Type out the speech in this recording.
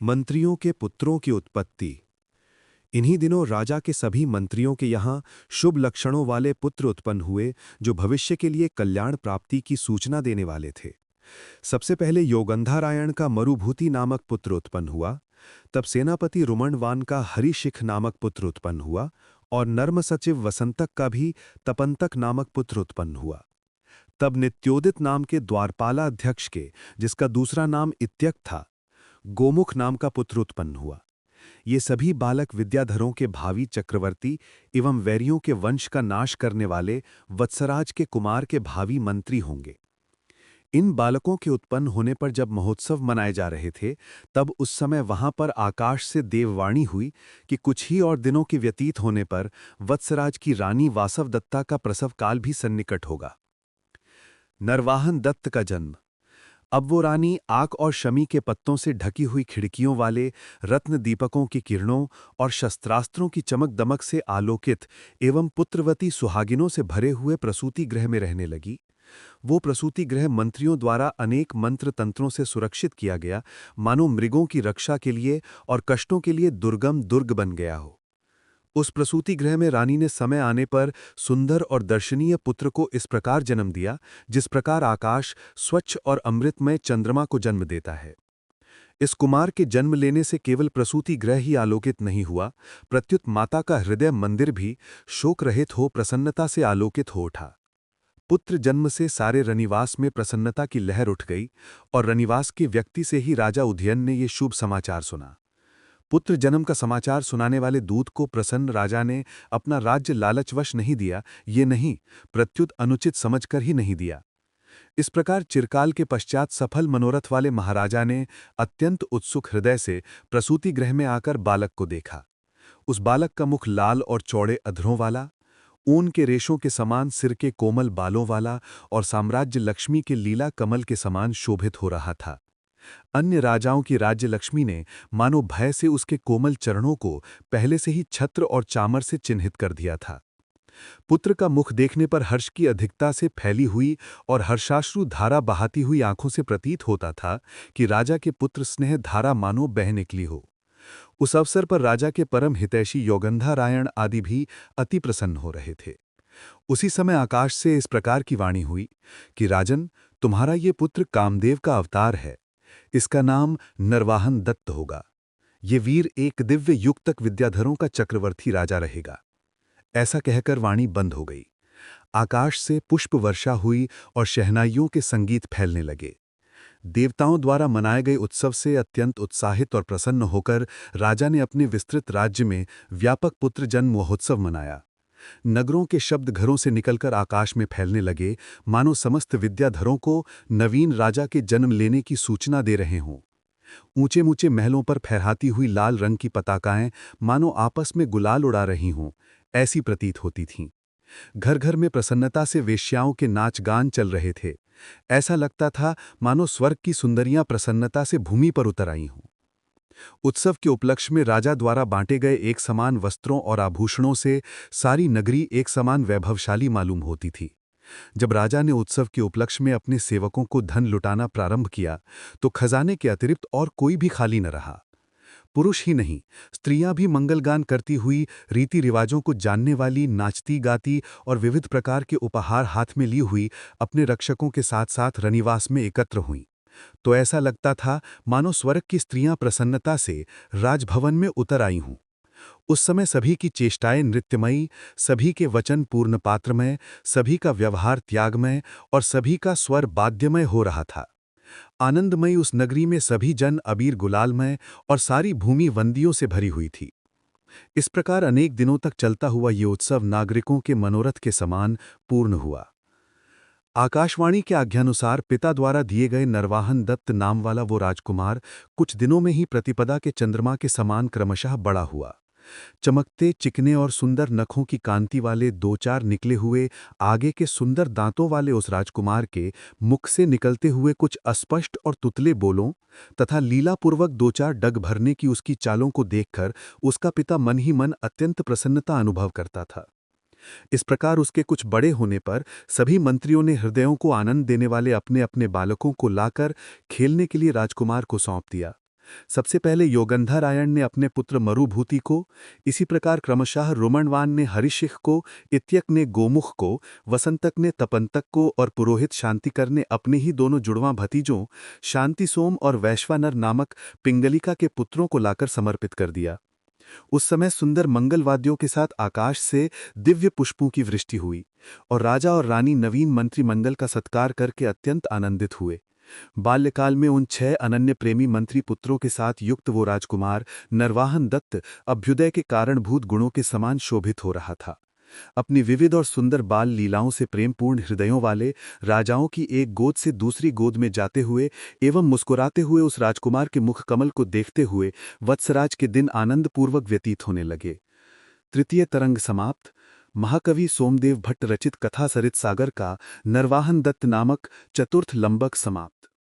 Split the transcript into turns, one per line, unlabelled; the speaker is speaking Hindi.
मंत्रियों के पुत्रों की उत्पत्ति। इन्हीं दिनों राजा के सभी मंत्रियों के यहाँ शुभ लक्षणों वाले पुत्र उत्पन्न हुए, जो भविष्य के लिए कल्याण प्राप्ति की सूचना देने वाले थे। सबसे पहले योगंधारायण का मरुभूति नामक पुत्र उत्पन्न हुआ। तब सेनापति रुमणवान का हरिशिख नामक पुत्र उत्पन्न हुआ और नर्म सचिव वसंतक का भी तपंतक नामक पुत्र उत्पन्न हुआ। तब नित्योदित नाम के द्वारपाला अध्यक्ष के, जिसका दूसरा नाम इत्यक था, गोमुख नाम का पुत्र उत्पन्न हुआ। ये सभी बालक विद्याधरों के भावी चक्रवर्ती एवं वैरियों के वंश का नाश करने वाले वत्सराज के कुमार के भावी मंत्री होंगे। इन बालकों के उत्पन्न होने पर जब महोत्सव मनाए जा रहे थे, तब उस समय वहां पर आकाश से देववाणी हुई कि कुछ ही और दिनों के व्यतीत होने पर वत्सराज की रानी वासवदत्ता का प्रसव काल भी सन्निकट होगा। नरवाहन दत्त का जन्म। अब वो रानी आक और शमी के पत्तों से ढकी हुई खिड़कियों वाले रत्न दीपकों की किरणों और शस्त्रास्त्रों की चमक दमक से आलोकित एवं पुत्रवती सुहागिनों से भरे हुए प्रसूति गृह में रहने लगी। वो प्रसूति गृह मंत्रियों द्वारा अनेक मंत्र तंत्रों से सुरक्षित किया गया, मानो मृगों की रक्षा के लिए और कष्टों के लिए दुर्गम दुर्ग बन गया हो। उस प्रसूति गृह में रानी ने समय आने पर सुंदर और दर्शनीय पुत्र को इस प्रकार जन्म दिया, जिस प्रकार आकाश स्वच्छ और अमृतमय चंद्रमा को जन्म देता है। इस कुमार के जन्म लेने से केवल प्रसूति गृह ही आलोकित नहीं हुआ, प्रत्युत माता का हृदय मंदिर भी शोक रहित हो प्रसन्नता से आलोकित हो उठा। पुत्र जन्म से सारे रनिवास में प्रसन्नता की लहर उठ गई और रनिवास के व्यक्ति से ही राजा उदयन ने ये शुभ समाचार सुना। पुत्र जन्म का समाचार सुनाने वाले दूत को प्रसन्न राजा ने अपना राज्य लालचवश नहीं दिया, ये नहीं, प्रत्युत अनुचित समझकर ही नहीं दिया। इस प्रकार चिरकाल के पश्चात सफल मनोरथ वाले महाराजा ने अत्यंत उत्सुक हृदय से प्रसूति गृह में आकर बालक को देखा। उस बालक का मुख लाल और चौड़े अधरों वाला, ऊन के रेशों के समान सिर के कोमल बालों वाला और साम्राज्य लक्ष्मी के लीला कमल के समान शोभित हो रहा था। अन्य राजाओं की राज्य लक्ष्मी ने मानो भय से उसके कोमल चरणों को पहले से ही छत्र और चामर से चिन्हित कर दिया था। पुत्र का मुख देखने पर हर्ष की अधिकता से फैली हुई और हर्षाश्रु धारा बहाती हुई आंखों से प्रतीत होता था कि राजा के पुत्र स्नेह धारा मानो बह निकली हो। उस अवसर पर राजा के परम हितैषी योगंधारायण आदि भी अति प्रसन्न हो रहे थे। उसी समय आकाश से इस प्रकार की वाणी हुई कि राजन, तुम्हारा ये पुत्र कामदेव का अवतार है। इसका नाम नरवाहन दत्त होगा। ये वीर एक दिव्य युग तक विद्याधरों का चक्रवर्ती राजा रहेगा। ऐसा कहकर वाणी बंद हो गई। आकाश से पुष्प वर्षा हुई और शहनाइयों के संगीत फैलने लगे। देवताओं द्वारा मनाए गए उत्सव से अत्यंत उत्साहित और प्रसन्न होकर राजा ने अपने विस्तृत राज्य में व्यापक पुत्र जन्म महोत्सव मनाया। नगरों के शब्द घरों से निकलकर आकाश में फैलने लगे, मानो समस्त विद्याधरों को नवीन राजा के जन्म लेने की सूचना दे रहे हों। ऊंचे ऊंचे महलों पर फहराती हुई लाल रंग की पताकाएं मानो आपस में गुलाल उड़ा रही हों, ऐसी प्रतीत होती थीं। घर घर में प्रसन्नता से वेश्याओं के नाच गान चल रहे थे। ऐसा लगता था मानो स्वर्ग की सुंदरियां प्रसन्नता से भूमि पर उतर आई हों। उत्सव के उपलक्ष्य में राजा द्वारा बांटे गए एक समान वस्त्रों और आभूषणों से सारी नगरी एक समान वैभवशाली मालूम होती थी। जब राजा ने उत्सव के उपलक्ष्य में अपने सेवकों को धन लुटाना प्रारंभ किया, तो खजाने के अतिरिक्त और कोई भी खाली न रहा। पुरुष ही नहीं, स्त्रियां भी मंगलगान करती हुई, रीति रिवाजों को जानने वाली, नाचती गाती और विविध प्रकार के उपहार हाथ में ली हुई अपने रक्षकों के साथ साथ रनिवास में एकत्र हुईं। तो ऐसा लगता था मानो स्वर्ग की स्त्रियां प्रसन्नता से राजभवन में उतर आई हों। उस समय सभी की चेष्टाएं नृत्यमयी, सभी के वचन पूर्ण पात्रमय, सभी का व्यवहार त्यागमय और सभी का स्वर वाद्यमय हो रहा था। आनंदमयी उस नगरी में सभी जन अबीर गुलालमय और सारी भूमि वंदियों से भरी हुई थी। इस प्रकार अनेक दिनों तक चलता हुआ ये उत्सव नागरिकों के मनोरथ के समान पूर्ण हुआ। आकाशवाणी के आज्ञानुसार पिता द्वारा दिए गए नरवाहन दत्त नाम वाला वो राजकुमार कुछ दिनों में ही प्रतिपदा के चंद्रमा के समान क्रमशः बड़ा हुआ। चमकते, चिकने और सुंदर नखों की कांति वाले दो चार निकले हुए आगे के सुंदर दांतों वाले उस राजकुमार के मुख से निकलते हुए कुछ अस्पष्ट और तुतले बोलों तथा लीलापूर्वक दो चार डग भरने की उसकी चालों को देखकर उसका पिता मन ही मन अत्यंत प्रसन्नता अनुभव करता था। इस प्रकार उसके कुछ बड़े होने पर सभी मंत्रियों ने हृदयों को आनंद देने वाले अपने अपने बालकों को लाकर खेलने के लिए राजकुमार को सौंप दिया।
सबसे पहले योगंधरायण ने अपने पुत्र मरुभूति को, इसी प्रकार क्रमशः रोमणवान ने हरिशिख को, इत्यक ने गोमुख को, वसंतक ने तपंतक को और पुरोहित शांतिकर ने अपने ही दोनों जुड़वां भतीजों शांतिसोम और वैश्वानर नामक पिंगलिका के पुत्रों को लाकर समर्पित कर दिया। उस समय सुंदर मंगलवाद्यों के साथ आकाश से दिव्य पुष्पों की वृष्टि हुई और राजा और रानी नवीन मंत्रिमंडल का सत्कार करके अत्यंत आनंदित हुए। बाल्यकाल में उन 6 अनन्य प्रेमी मंत्री पुत्रों के साथ युक्त वो राजकुमार नरवाहन दत्त अभ्युदय के कारणभूत गुणों के समान शोभित हो रहा था। अपनी विविध और सुंदर बाल लीलाओं से प्रेमपूर्ण हृदयों वाले राजाओं की एक गोद से दूसरी गोद में जाते हुए एवं मुस्कुराते हुए उस राजकुमार के मुख कमल को देखते हुए वत्सराज के दिन आनंदपूर्वक व्यतीत होने लगे। तृतीय तरंग समाप्त। महाकवि सोमदेव भट्ट रचित कथा सरित सागर का नरवाहन दत्त नामक चतुर्थ लंबक समाप्त।